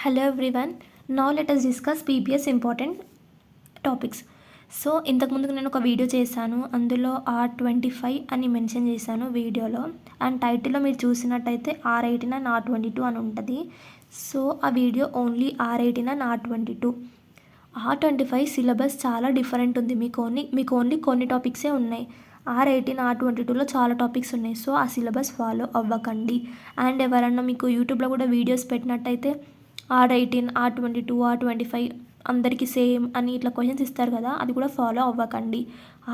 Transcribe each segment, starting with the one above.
Hello everyone. Now let us discuss PBS important topics. So ఇంతకుముందుకు నేను ఒక video చేశాను, అందులో R25 అని మెన్షన్ చేశాను వీడియోలో. అండ్ టైటిల్లో మీరు చూసినట్టయితే R18 and R22 అని ఉంటుంది. సో ఆ video only R18 and R22. R25 syllabus చాలా డిఫరెంట్ ఉంది. మీకు ఓన్లీ కొన్ని టాపిక్సే ఉన్నాయి. R18 R22లో చాలా టాపిక్స్ ఉన్నాయి. సో ఆ సిలబస్ ఫాలో అవ్వకండి. అండ్ ఎవరన్నా మీకు యూట్యూబ్లో కూడా వీడియోస్ పెట్టినట్టయితే R18 R22 R25 అందరికీ సేమ్ అని ఇట్లా క్వశ్చన్స్ ఇస్తారు కదా, అది కూడా ఫాలో అవ్వకండి.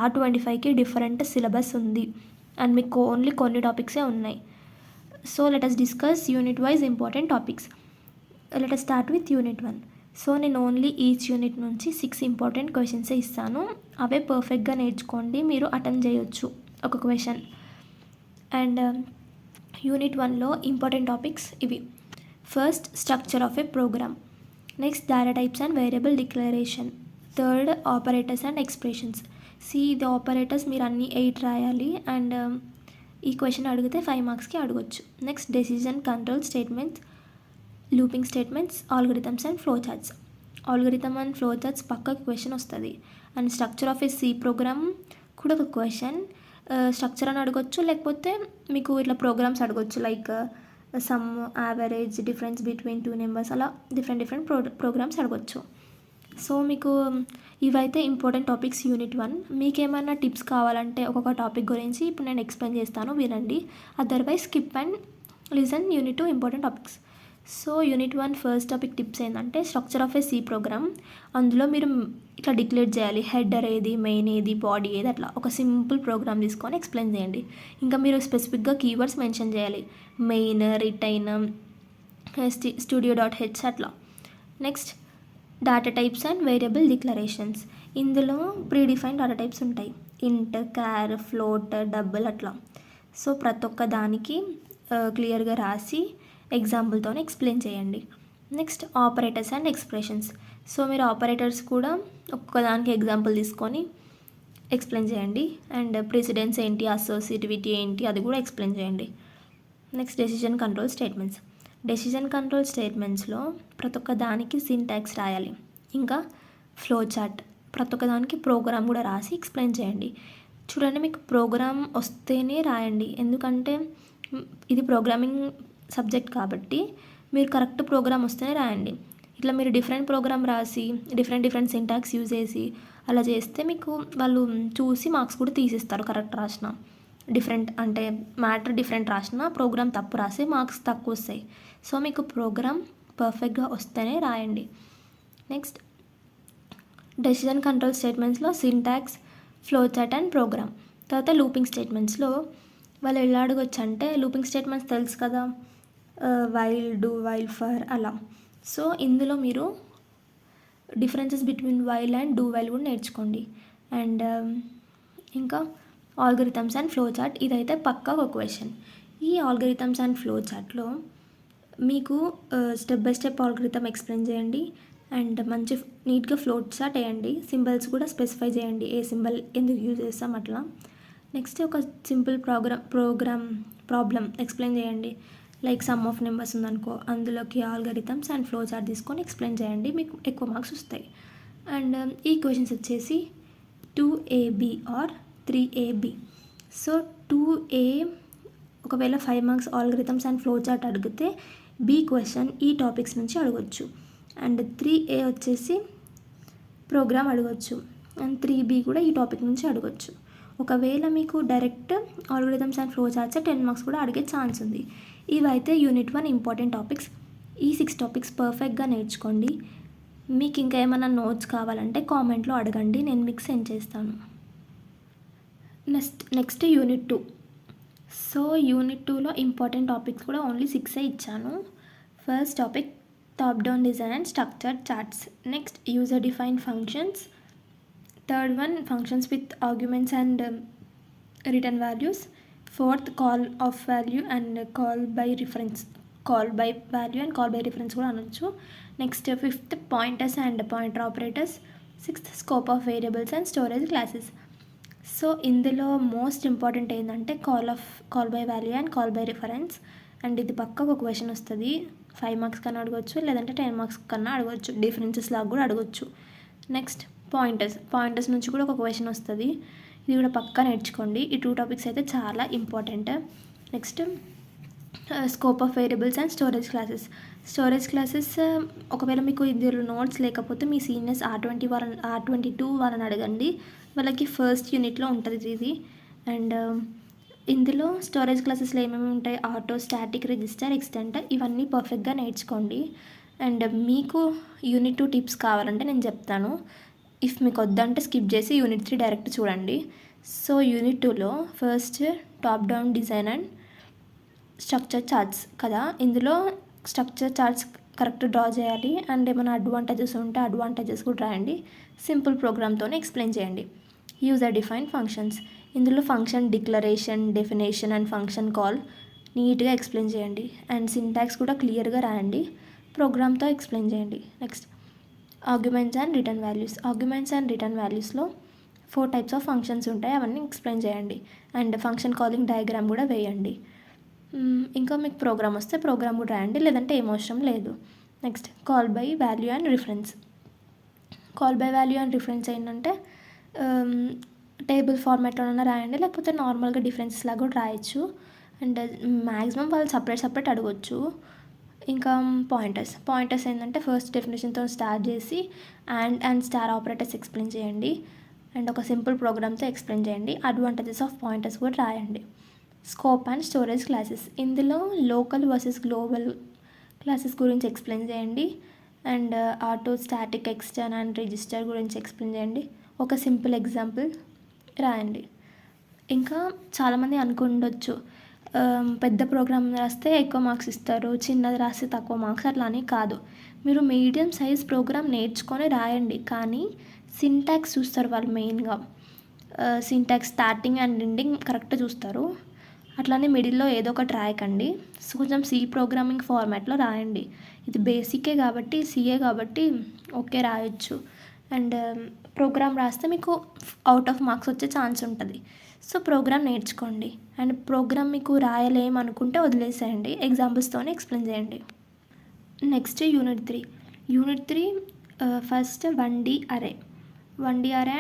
R25కి డిఫరెంట్ సిలబస్ ఉంది అండ్ మీకు ఓన్లీ కొన్ని టాపిక్సే ఉన్నాయి. So let us discuss unit wise important topics. Let us start with unit 1. So నేను ఓన్లీ ఈచ్ యూనిట్ నుంచి 6 ఇంపార్టెంట్ క్వశ్చన్సే ఇస్తాను. అవే పర్ఫెక్ట్గా నేర్చుకోండి, మీరు అటెంప్ట్ చేయొచ్చు ఒక క్వశ్చన్. అండ్ యూనిట్ 1లో ఇంపార్టెంట్ టాపిక్స్ ఇవి. First, structure of a program. Next, data types and variable declaration. Third, operators and expressions. ఇది ఆపరేటర్స్ మీరు అన్ని 8 రాయాలి. అండ్ ఈ క్వశ్చన్ అడిగితే 5 మార్క్స్కి అడగొచ్చు. Next, decision control statements, looping statements, algorithms and flow charts. Algorithm and flow charts పక్కకు question వస్తుంది. And structure of a C program కూడా ఒక క్వశ్చన్. స్ట్రక్చర్ అని అడగొచ్చు, లేకపోతే మీకు ఇట్లా ప్రోగ్రామ్స్ అడగొచ్చు, like some, average, difference between 2 numbers, అలా డిఫరెంట్ ప్రోగ్రామ్స్ అడగొచ్చు. సో మీకు ఇవైతే ఇంపార్టెంట్ టాపిక్స్ యూనిట్ 1. మీకు ఏమైనా టిప్స్ కావాలంటే ఒక్కొక్క టాపిక్ గురించి ఇప్పుడు నేను ఎక్స్ప్లెయిన్ చేస్తాను, వినండి. Otherwise skip and listen unit 2 important topics. So unit 1 first topic tips ఏంటంటే structure of a C program. అందులో మీరు ఇట్లా డిక్లేర్ చేయాలి, హెడర్ ఏది, మెయిన్ ఏది, బాడీ ఏది, అట్లా ఒక సింపుల్ ప్రోగ్రామ్ తీసుకొని ఎక్స్ప్లెయిన్ చేయండి. ఇంకా మీరు స్పెసిఫిక్గా కీవర్డ్స్ మెన్షన్ చేయాలి, మెయిన్, రిటైన్, studio.h అట్లా. Next, data types and variable declarations. ఇందులో ప్రీడిఫైన్ డేటా టైప్స్ ఉంటాయి, ఇంట్, క్యార్, ఫ్లోట్, డబుల్ అట్లా. సో ప్రతి ఒక్క దానికి క్లియర్గా రాసి ఎగ్జాంపుల్తో ఎక్స్ప్లెయిన్ చేయండి. Next, operators and expressions. So మీరు ఆపరేటర్స్ కూడా ఒక్కదానికి ఎగ్జాంపుల్ తీసుకొని ఎక్స్ప్లెయిన్ చేయండి. అండ్ ప్రెసిడెన్స్ ఏంటి, అసోసియేటివిటీ ఏంటి, అది కూడా ఎక్స్ప్లెయిన్ చేయండి. Next, decision control statements. Decision control స్టేట్మెంట్స్లో ప్రతి ఒక్క దానికి సింటాక్స్ రాయాలి. ఇంకా ఫ్లో చార్ట్, ప్రతి ఒక్క దానికి ప్రోగ్రామ్ కూడా రాసి ఎక్స్ప్లెయిన్ చేయండి. చూడండి, మీకు ప్రోగ్రామ్ వస్తేనే రాయండి, ఎందుకంటే ఇది ప్రోగ్రామింగ్ సబ్జెక్ట్ కాబట్టి మీరు కరెక్ట్ ప్రోగ్రామ్ వస్తేనే రాయండి. ఇట్లా మీరు డిఫరెంట్ ప్రోగ్రామ్ రాసి డిఫరెంట్ సింటాక్స్ యూజ్ చేసి అలా చేస్తే మీకు వాళ్ళు చూసి మార్క్స్ కూడా తీసిస్తారు. కరెక్ట్ రాసిన, డిఫరెంట్ అంటే మ్యాటర్ డిఫరెంట్ రాసిన, ప్రోగ్రామ్ తప్పు రాసి మార్క్స్ తక్కువ వస్తాయి. సో మీకు ప్రోగ్రామ్ పర్ఫెక్ట్గా వస్తేనే రాయండి. నెక్స్ట్, డెసిజన్ కంట్రోల్ స్టేట్మెంట్స్లో syntax, flow chart and program. తర్వాత లూపింగ్ స్టేట్మెంట్స్లో వాళ్ళు ఎలా అడగొచ్చు అంటే, లూపింగ్ స్టేట్మెంట్స్ తెలుసు కదా, వైల్, డూ, వైల్, ఫర్ అలా. సో ఇందులో మీరు differences between while and do while కూడా నేర్చుకోండి. అండ్ ఇంకా ఆల్గరిథమ్స్ అండ్ ఫ్లో చార్ట్, ఇదైతే పక్కా ఒక క్వశ్చన్. ఈ ఆల్గరిథమ్స్ అండ్ ఫ్లో చార్ట్లో మీకు step by step algorithm explain చేయండి. అండ్ మంచి నీట్గా ఫ్లో చార్ట్ వేయండి. సింబల్స్ కూడా స్పెసిఫై చేయండి, ఏ సింబల్ ఎందుకు యూజ్ చేస్తాం అట్లా. నెక్స్ట్, ఒక సింపుల్ ప్రాబ్లం ఎక్స్ప్లెయిన్ చేయండి, లైక్ సమ్ ఆఫ్ నెంబర్స్ ఉందనుకో, అందులోకి ఆల్గరిథమ్స్ అండ్ ఫ్లో చార్ట్ తీసుకొని ఎక్స్ప్లెయిన్ చేయండి, మీకు ఎక్కువ మార్క్స్ వస్తాయి. అండ్ ఈ క్వశ్చన్స్ వచ్చేసి 2AB are 3AB. So 2A ఒకవేళ 5 marks algorithms and flow chart అడిగితే B క్వశ్చన్ ఈ టాపిక్స్ నుంచి అడగొచ్చు. అండ్ 3A వచ్చేసి ప్రోగ్రామ్ అడగొచ్చు. అండ్ 3B కూడా ఈ టాపిక్ నుంచి అడగొచ్చు. ఒకవేళ మీకు direct algorithms and flow charts 10 marks కూడా అడిగే ఛాన్స్ ఉంది. ఇవైతే యూనిట్ 1 ఇంపార్టెంట్ టాపిక్స్. ఈ 6 టాపిక్స్ పర్ఫెక్ట్గా నేర్చుకోండి. మీకు ఇంకా ఏమైనా నోట్స్ కావాలంటే కామెంట్లో అడగండి, నేను మీకు సెండ్ చేస్తాను. Next unit 2. సో యూనిట్ 2లో ఇంపార్టెంట్ టాపిక్స్ కూడా ఓన్లీ 6 ఇచ్చాను. First topic, top down design and structured charts. Next, user define functions. Third one, functions with arguments and return values. Fourth, call of value and call by reference. Call by value and call by reference కూడా అనొచ్చు. Next, fifth, pointers and pointer operators. Sixth, scope of variables and storage classes. So ఇందులో most important ఏంటంటే call by value and call by reference. And ఇది పక్క ఒక question వస్తుంది, 5 marks కన్నా అడగవచ్చు, లేదంటే 10 మార్క్స్ కన్నా అడగవచ్చు, డిఫరెన్సెస్ లాగా కూడా అడగవచ్చు. నెక్స్ట్ పాయింటర్స్ నుంచి కూడా ఒక క్వశ్చన్ వస్తుంది. ఇది కూడా పక్కా నేర్చుకోండి. ఈ 2 టాపిక్స్ అయితే చాలా important. Next scope of variables and storage classes ఒకవేళ మీకు ఇందులో నోట్స్ లేకపోతే మీ సీనియర్స్ R22 వాళ్ళని అడగండి. వాళ్ళకి ఫస్ట్ యూనిట్లో ఉంటుంది ఇది. అండ్ ఇందులో స్టోరేజ్ క్లాసెస్లో ఏమేమి ఉంటాయి, ఆటో, స్టాటిక్, రిజిస్టర్, ఎక్స్టెంట్, ఇవన్నీ పర్ఫెక్ట్గా నేర్చుకోండి. అండ్ మీకు యూనిట్ 2 టిప్స్ కావాలంటే నేను చెప్తాను. ఇఫ్ మీకు వద్దంటే స్కిప్ చేసి యూనిట్ 3 డైరెక్ట్ చూడండి. సో యూనిట్ 2లో first top down design and structure charts కదా. ఇందులో స్ట్రక్చర్ చార్ట్స్ కరెక్ట్ డ్రా చేయాలి. అండ్ ఏమైనా అడ్వాంటేజెస్ ఉంటే అడ్వాంటేజెస్ కూడా రాయండి. సింపుల్ ప్రోగ్రామ్తోనే ఎక్స్ప్లెయిన్ చేయండి. యూజర్ డిఫైన్ ఫంక్షన్స్, ఇందులో function declaration, definition and function call నీట్గా ఎక్స్ప్లెయిన్ చేయండి. అండ్ సింటాక్స్ కూడా క్లియర్గా రాయండి. ప్రోగ్రామ్తో ఎక్స్ప్లెయిన్ చేయండి. నెక్స్ట్ ఆర్గ్యుమెంట్స్ అండ్ రిటర్న్ వాల్యూస్లో 4 టైప్స్ ఆఫ్ ఫంక్షన్స్ ఉంటాయి, అవన్నీ ఎక్స్ప్లెయిన్ చేయండి. అండ్ ఫంక్షన్ కాలింగ్ డయాగ్రామ్ కూడా వేయండి. ఇంకా మీకు ప్రోగ్రామ్ వస్తే ప్రోగ్రామ్ కూడా రాయండి, లేదంటే ఏం అవసరం లేదు. Next call by value and reference ఏంటంటే టేబుల్ ఫార్మాట్లోనైనా రాయండి, లేకపోతే నార్మల్గా డిఫరెన్సెస్ లాగా కూడా రాయొచ్చు. అండ్ మ్యాక్సిమం వాళ్ళు సపరేట్ అడగవచ్చు. ఇంకా పాయింటర్స్ ఏంటంటే ఫస్ట్ డెఫినేషన్తో స్టార్ట్ చేసి అండ్ స్టార్ ఆపరేటర్స్ ఎక్స్ప్లెయిన్ చేయండి. అండ్ ఒక సింపుల్ ప్రోగ్రామ్తో ఎక్స్ప్లెయిన్ చేయండి. అడ్వాంటేజెస్ ఆఫ్ పాయింటర్స్ కూడా రాయండి. స్కోప్ అండ్ స్టోరేజ్ క్లాసెస్, ఇందులో లోకల్ వర్సెస్ గ్లోబల్ క్లాసెస్ గురించి ఎక్స్ప్లెయిన్ చేయండి. And auto, static, ఎక్స్టర్న్ and register గురించి ఎక్స్ప్లెయిన్ చేయండి. ఒక సింపుల్ ఎగ్జాంపుల్ రాయండి. ఇంకా చాలామంది అనుకుండొచ్చు పెద్ద ప్రోగ్రామ్ రాస్తే ఎక్కువ మార్క్స్ ఇస్తారు, చిన్నది రాస్తే తక్కువ మార్క్స్, అట్లా అని కాదు. మీరు మీడియం సైజ్ ప్రోగ్రామ్ నేర్చుకొని రాయండి, కానీ సింటాక్స్ చూస్తారు వాళ్ళు మెయిన్గా. Syntax starting and ending correct చూస్తారు. అట్లానే మిడిల్లో ఏదో ఒకటి రాయకండి. సో కొంచెం సి ప్రోగ్రామింగ్ ఫార్మాట్లో రాయండి. ఇది బేసికే కాబట్టి, సిఏ కాబట్టి ఓకే రాయొచ్చు. అండ్ ప్రోగ్రామ్ రాస్తే మీకు అవుట్ ఆఫ్ మార్క్స్ వచ్చే ఛాన్స్ ఉంటుంది. సో ప్రోగ్రామ్ నేర్చుకోండి. అండ్ ప్రోగ్రామ్ మీకు రాయలేమనుకుంటే వదిలేసేయండి, ఎగ్జాంపుల్స్తోనే ఎక్స్ప్లెయిన్ చేయండి. నెక్స్ట్ యూనిట్ 3 ఫస్ట్ 1D అరే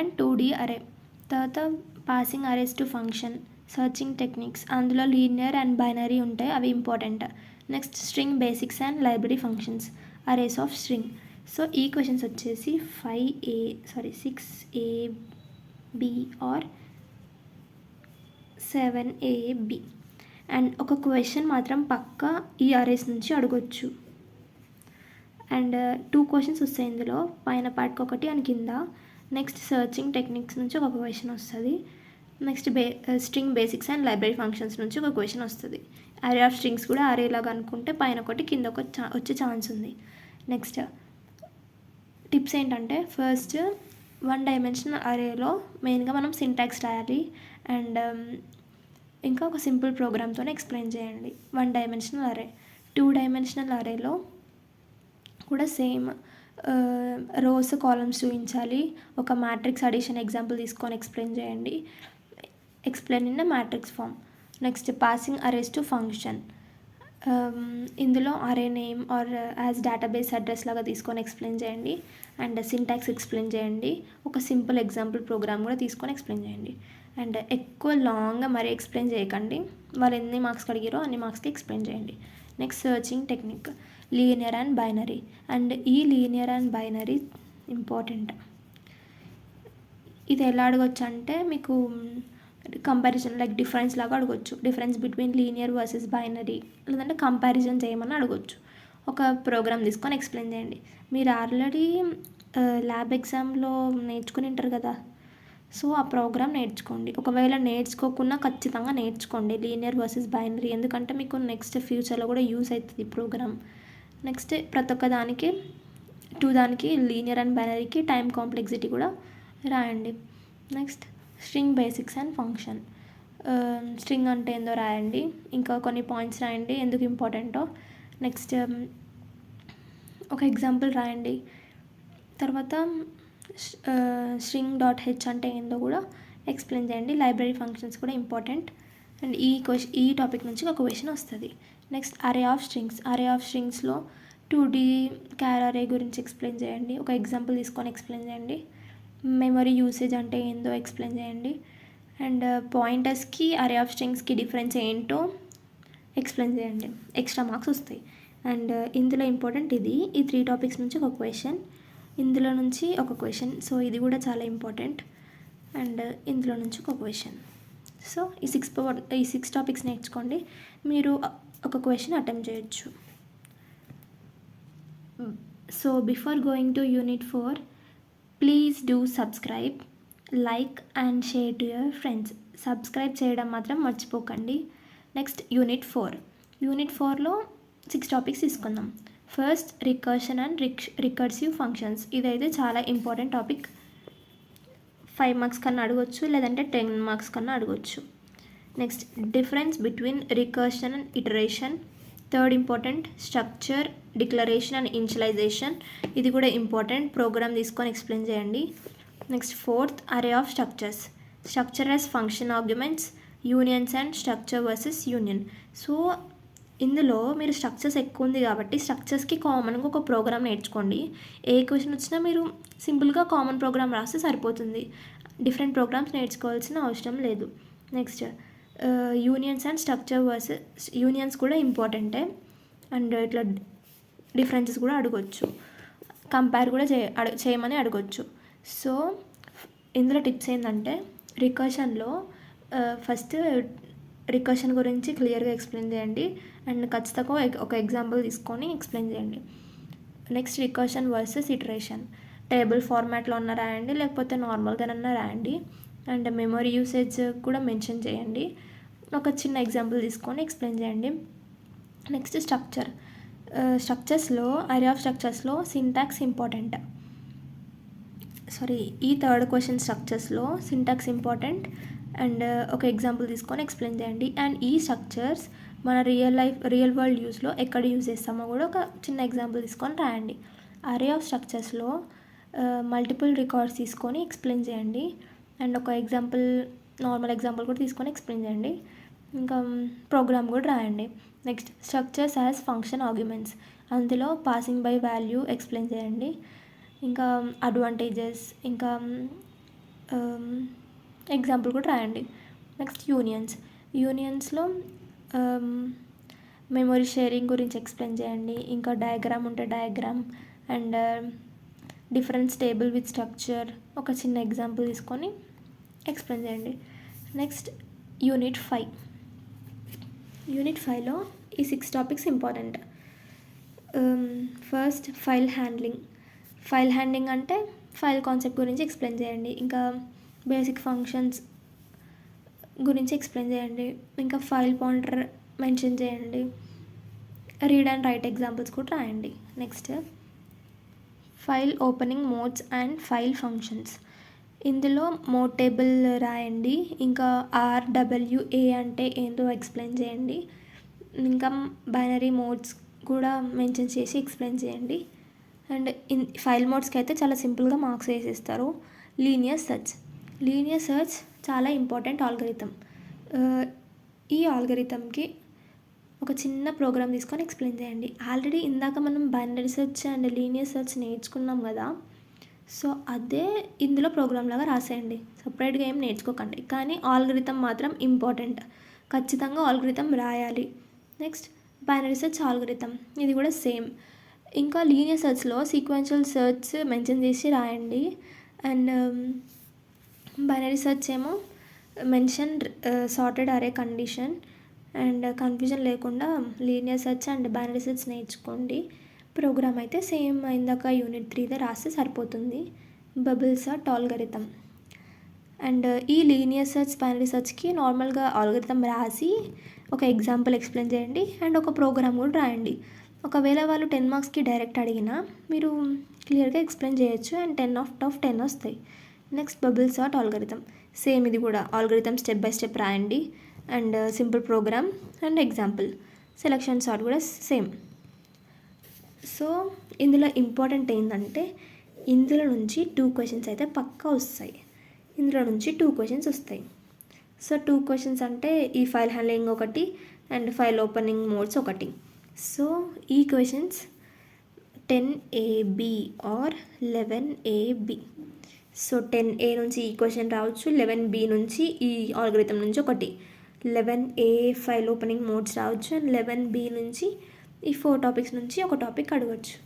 అండ్ 2D అరే, తర్వాత passing arrays to function, searching techniques, అందులో లీనియర్ అండ్ బైనరీ ఉంటాయి, అవి important. Next string basics and library functions, arrays of string. So ఈ క్వశ్చన్స్ వచ్చేసి 6AB ఆర్ 7AB. అండ్ ఒక question మాత్రం పక్కా ఈ అరేస్ నుంచి అడగొచ్చు. అండ్ 2 క్వశ్చన్స్ వస్తాయి ఇందులో, పైన పార్ట్కి ఒకటి అండ్ కింద. నెక్స్ట్ సర్చింగ్ టెక్నిక్స్ నుంచి ఒక క్వశ్చన్ వస్తుంది. Next string basics and library functions నుంచి ఒక క్వశ్చన్ వస్తుంది. అరే ఆఫ్ స్ట్రింగ్స్ కూడా అరేలాగా అనుకుంటే పైన ఒకటి కింద ఒకటి వచ్చే ఛాన్స్ ఉంది. నెక్స్ట్ టిప్స్ ఏంటంటే ఫస్ట్ 1 డైమెన్షనల్ అరేలో మెయిన్గా మనం సింటాక్స్ రాయాలి. అండ్ ఇంకా ఒక సింపుల్ ప్రోగ్రామ్తోనే ఎక్స్ప్లెయిన్ చేయండి. 1 డైమెన్షనల్ అరే. 2 డైమెన్షనల్ అరేలో కూడా సేమ్ రోస్, కాలమ్స్ చూపించాలి. ఒక మ్యాట్రిక్స్ అడిషన్ ఎగ్జాంపుల్ తీసుకొని ఎక్స్ప్లెయిన్ చేయండి. Explain in the matrix form. Next passing arrays to function, ఇందులో array name or as database address లాగా తీసుకొని ఎక్స్ప్లెయిన్ చేయండి. అండ్ సింటాక్స్ ఎక్స్ప్లెయిన్ చేయండి. ఒక సింపుల్ ఎగ్జాంపుల్ ప్రోగ్రామ్ కూడా తీసుకొని ఎక్స్ప్లెయిన్ చేయండి. అండ్ ఎక్కువ లాంగ్గా మరీ ఎక్స్ప్లెయిన్ చేయకండి, వాళ్ళు ఎన్ని మార్క్స్కి అడిగారో అన్ని మార్క్స్కి ఎక్స్ప్లెయిన్ చేయండి. Next searching technique, linear and binary. And ఈ లీనియర్ అండ్ బైనరీ ఇంపార్టెంట్. ఇది ఎలా అడగొచ్చు అంటే మీకు కంపారిజన్ లైక్ డిఫరెన్స్ లాగా అడగొచ్చు. Difference between linear versus binary, లేదంటే కంపారిజన్ చేయమని అడగొచ్చు. ఒక ప్రోగ్రామ్ తీసుకొని ఎక్స్ప్లెయిన్ చేయండి. మీరు ఆల్రెడీ ల్యాబ్ ఎగ్జామ్లో నేర్చుకుని ఉంటారు కదా, సో ఆ ప్రోగ్రామ్ నేర్చుకోండి. ఒకవేళ నేర్చుకోకుండా ఖచ్చితంగా నేర్చుకోండి లీనియర్ వర్సెస్ బైనరీ, ఎందుకంటే మీకు నెక్స్ట్ ఫ్యూచర్లో కూడా యూస్ అవుతుంది ప్రోగ్రామ్. నెక్స్ట్ ప్రతి ఒక్క దానికి దానికి లీనియర్ అండ్ బైనరీకి టైం కాంప్లెక్సిటీ కూడా రాయండి. Next string basics and function, string అంటే ఏందో రాయండి. ఇంకా కొన్ని పాయింట్స్ రాయండి ఎందుకు ఇంపార్టెంటో. నెక్స్ట్ ఒక ఎగ్జాంపుల్ రాయండి. తర్వాత string.h అంటే ఏందో కూడా ఎక్స్ప్లెయిన్ చేయండి. లైబ్రరీ ఫంక్షన్స్ కూడా ఇంపార్టెంట్. అండ్ ఈ టాపిక్ నుంచి ఒక క్వశ్చన్ వస్తుంది. నెక్స్ట్ అరే ఆఫ్ స్ట్రింగ్స్లో 2D క్యార్ అరే గురించి ఎక్స్ప్లెయిన్ చేయండి. ఒక ఎగ్జాంపుల్ తీసుకొని ఎక్స్ప్లెయిన్ చేయండి. మెమరీ యూసేజ్ అంటే ఏందో ఎక్స్ప్లెయిన్ చేయండి. అండ్ పాయింటర్స్కి అరే ఆఫ్ స్ట్రింగ్స్కి డిఫరెన్స్ ఏంటో ఎక్స్ప్లెయిన్ చేయండి. ఎక్స్ట్రా మార్క్స్ వస్తాయి. అండ్ ఇందులో ఇంపార్టెంట్ ఈ 3 టాపిక్స్ నుంచి ఒక క్వశ్చన్, ఇందులో నుంచి ఒక క్వశ్చన్. సో ఇది కూడా చాలా ఇంపార్టెంట్. అండ్ ఇందులో నుంచి ఒక క్వశ్చన్. సో ఈ 6 టాపిక్స్ నేర్చుకోండి. మీరు ఒక క్వశ్చన్ అటెంప్ట్ చేయొచ్చు. So before going to unit 4, please do subscribe, like and share to your friends. Subscribe చేయడం మాత్రం మర్చిపోకండి. నెక్స్ట్ యూనిట్ 4లో 6 టాపిక్స్ తీసుకుందాం. First recursion and recursive functions. ఇదైతే చాలా ఇంపార్టెంట్ టాపిక్. 5 మార్క్స్ కన్నా అడగొచ్చు, లేదంటే 10 మార్క్స్ కన్నా అడగొచ్చు. Next difference between recursion and iteration. Third important structure, declaration and initialization. ఇది కూడా ఇంపార్టెంట్. ప్రోగ్రామ్ తీసుకొని ఎక్స్ప్లెయిన్ చేయండి. Next fourth array of structure as function arguments, unions and structure versus union. So ఇందులో మీరు స్ట్రక్చర్స్ ఎక్కువ ఉంది కాబట్టి స్ట్రక్చర్స్కి కామన్గా ఒక ప్రోగ్రామ్ నేర్చుకోండి. ఏ క్వశ్చన్ వచ్చినా మీరు సింపుల్గా కామన్ ప్రోగ్రామ్ రాస్తే సరిపోతుంది. డిఫరెంట్ ప్రోగ్రామ్స్ నేర్చుకోవాల్సిన అవసరం లేదు. Next unions and structure versus unions కూడా ఇంపార్టెంటే. అండ్ ఇట్లా డిఫరెన్సెస్ కూడా అడగొచ్చు, కంపేర్ కూడా చేయమని అడగొచ్చు. సో ఇందులో టిప్స్ ఏంటంటే రికర్షన్లో ఫస్ట్ రికర్షన్ గురించి క్లియర్గా ఎక్స్ప్లెయిన్ చేయండి. అండ్ ఖచ్చితంగా ఒక ఎగ్జాంపుల్ తీసుకొని ఎక్స్ప్లెయిన్ చేయండి. Next recursion versus iteration. Table ఫార్మాట్లో అన్న రాయండి, లేకపోతే నార్మల్గానన్నా రాయండి. అండ్ మెమరీ యూసేజ్ కూడా మెన్షన్ చేయండి. ఒక చిన్న ఎగ్జాంపుల్ తీసుకొని ఎక్స్ప్లెయిన్ చేయండి. నెక్స్ట్ స్ట్రక్చర్స్లో అరే ఆఫ్ స్ట్రక్చర్స్లో సింటాక్స్ ఇంపార్టెంట్. ఈ థర్డ్ క్వశ్చన్ స్ట్రక్చర్స్లో సింటాక్స్ ఇంపార్టెంట్. అండ్ ఒక ఎగ్జాంపుల్ తీసుకొని ఎక్స్ప్లెయిన్ చేయండి. అండ్ ఈ స్ట్రక్చర్స్ మన రియల్ వరల్డ్ యూస్లో ఎక్కడ యూజ్ చేస్తామో కూడా ఒక చిన్న ఎగ్జాంపుల్ తీసుకొని రాయండి. అరే ఆఫ్ స్ట్రక్చర్స్లో మల్టిపుల్ రికార్డ్స్ తీసుకొని ఎక్స్ప్లెయిన్ చేయండి. అండ్ ఒక నార్మల్ ఎగ్జాంపుల్ కూడా తీసుకొని ఎక్స్ప్లెయిన్ చేయండి. ఇంకా ప్రోగ్రామ్ కూడా రాయండి. Next structures as function arguments. అందులో పాసింగ్ బై వాల్యూ ఎక్స్ప్లెయిన్ చేయండి. ఇంకా అడ్వాంటేజెస్, ఇంకా ఎగ్జాంపుల్ కూడా రాయండి. నెక్స్ట్ యూనియన్స్లో మెమరీ షేరింగ్ గురించి ఎక్స్ప్లెయిన్ చేయండి. ఇంకా డయాగ్రామ్ ఉంటే diagram, and difference table with structure ఒక చిన్న ఎగ్జాంపుల్ తీసుకొని ఎక్స్ప్లెయిన్ చేయండి. నెక్స్ట్ యూనిట్ 5లో ఈ 6 topics important. First file handling అంటే ఫైల్ కాన్సెప్ట్ గురించి ఎక్స్ప్లెయిన్ చేయండి. ఇంకా బేసిక్ ఫంక్షన్స్ గురించి ఎక్స్ప్లెయిన్ చేయండి. ఇంకా ఫైల్ పాయింటర్ మెన్షన్ చేయండి. రీడ్ అండ్ రైట్ ఎగ్జాంపుల్స్ కూడా రాయండి. Next file opening modes and file functions. ఇందులో మోడ్ టేబుల్ రాయండి. ఇంకా RWA అంటే ఏంటో ఎక్స్ప్లెయిన్ చేయండి. ఇంకా బైనరీ మోడ్స్ కూడా మెన్షన్ చేసి ఎక్స్ప్లెయిన్ చేయండి. అండ్ ఫైల్ మోడ్స్కి అయితే చాలా సింపుల్గా మార్క్స్ వేసేస్తారు. లీనియర్ సెర్చ్ చాలా ఇంపార్టెంట్ ఆల్గరిథం. ఈ ఆల్గరిథంకి ఒక చిన్న ప్రోగ్రామ్ తీసుకొని ఎక్స్ప్లెయిన్ చేయండి. ఆల్రెడీ ఇందాక మనం binary search and linear search నేర్చుకున్నాం కదా, సో అదే ఇందులో ప్రోగ్రామ్ లాగా రాసేయండి. సపరేట్గా ఏం నేర్చుకోకండి. కానీ ఆల్గరిథం మాత్రం ఇంపార్టెంట్, ఖచ్చితంగా ఆల్గరిథం రాయాలి. నెక్స్ట్ బైనరీ సెర్చ్ ఆల్గరిథం, ఇది కూడా సేమ్. ఇంకా లీనియర్ సెర్చ్లో సీక్వెన్షియల్ సెర్చ్ మెన్షన్ చేసి రాయండి. అండ్ బైనరీ సెర్చ్ ఏమో మెన్షన్ సార్టెడ్ అరే కండిషన్. అండ్ కన్ఫ్యూజన్ లేకుండా linear search and binary search నేర్చుకోండి. ప్రోగ్రామ్ అయితే సేమ్ ఇందాక యూనిట్ 3దే రాస్తే సరిపోతుంది. Bubble sort algorithm. అండ్ ఈ లీనియర్ సెర్చ్ బైనరీ సెర్చ్కి నార్మల్గా ఆల్గరిథం రాసి ఒక ఎగ్జాంపుల్ ఎక్స్ప్లెయిన్ చేయండి. అండ్ ఒక ప్రోగ్రామ్ కూడా రాయండి. ఒకవేళ వాళ్ళు 10 మార్క్స్కి డైరెక్ట్ అడిగినా మీరు క్లియర్గా ఎక్స్ప్లెయిన్ చేయొచ్చు. అండ్ 10 out of 10 వస్తాయి. Next bubble sort algorithm, same ఇది కూడా ఆల్గరిథం స్టెప్ బై స్టెప్ రాయండి. And simple program and example. Selection sort కూడా సేమ్. సో ఇందులో ఇంపార్టెంట్ ఏంటంటే ఇందులో నుంచి 2 క్వశ్చన్స్ అయితే పక్కా వస్తాయి. ఇందులో నుంచి 2 క్వశ్చన్స్ వస్తాయి. సో 2 క్వశ్చన్స్ అంటే ఈ ఫైల్ హ్యాండ్లింగ్ ఒకటి అండ్ ఫైల్ ఓపెనింగ్ మోడ్స్ ఒకటి. సో ఈ questions 10AB or 11AB. So 10A నుంచి ఈ క్వశ్చన్ రావచ్చు, 11B నుంచి ఈ ఆల్గరిథం నుంచి ఒకటి, 11A ఫైల్ ఓపెనింగ్ మోడ్స్ రావచ్చు, అండ్ 11B నుంచి ఈ 4 టాపిక్స్ నుంచి ఒక టాపిక్ అడగచ్చు.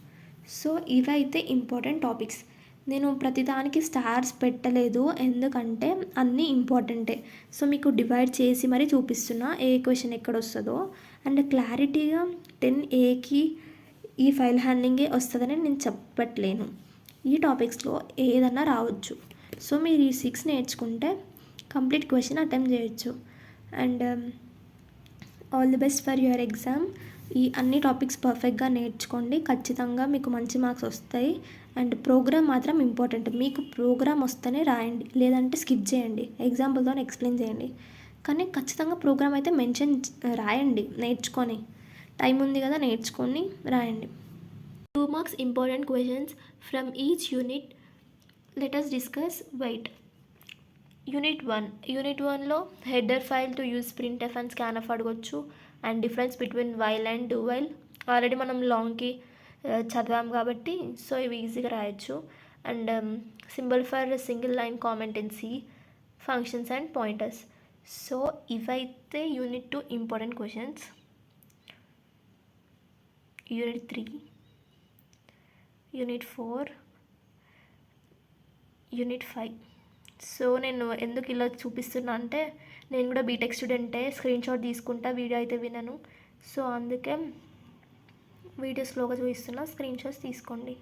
సో ఇవైతే ఇంపార్టెంట్ టాపిక్స్. నేను ప్రతిదానికి స్టార్స్ పెట్టలేదు ఎందుకంటే అన్నీ ఇంపార్టెంటే. సో మీకు డివైడ్ చేసి మరీ చూపిస్తున్నా ఏ క్వశ్చన్ ఎక్కడ వస్తుందో. అండ్ క్లారిటీగా 10Aకి ఈ ఫైల్ హ్యాండ్లింగే వస్తుందని నేను చెప్పట్లేను. ఈ టాపిక్స్లో ఏదన్నా రావచ్చు. సో మీరు ఈ 6 నేర్చుకుంటే కంప్లీట్ క్వశ్చన్ అటెంప్ట్ చేయొచ్చు. And all the best for your exam. ఈ అన్ని టాపిక్స్ పర్ఫెక్ట్గా నేర్చుకోండి, ఖచ్చితంగా మీకు మంచి మార్క్స్ వస్తాయి. అండ్ ప్రోగ్రామ్ మాత్రం ఇంపార్టెంట్. మీకు ప్రోగ్రామ్ వస్తేనే రాయండి, లేదంటే స్కిప్ చేయండి, ఎగ్జాంపుల్తో ఎక్స్ప్లెయిన్ చేయండి. కానీ ఖచ్చితంగా ప్రోగ్రామ్ అయితే మెన్షన్ రాయండి, నేర్చుకొని. టైం ఉంది కదా, నేర్చుకొని రాయండి. 2 marks important questions from each unit. Let us discuss. Wait. Unit 1లో header file to use printf and scanf అడగొచ్చు. And difference between while and do while already మనం లాంగ్కి చదివాం కాబట్టి సో ఇవి ఈజీగా రాయొచ్చు. And symbol for single line comment in C, functions and pointers. So ఇవైతే unit 2 important questions. Unit 3, unit 4, unit 5. So నేను ఎందుకు ఇలా చూపిస్తున్నా అంటే నేను కూడా బీటెక్ స్టూడెంటే, స్క్రీన్ షాట్ తీసుకుంటా, వీడియో అయితే వినను. సో అందుకే వీడియో స్లోగా చూపిస్తున్నా, స్క్రీన్ షాట్స్ తీసుకోండి.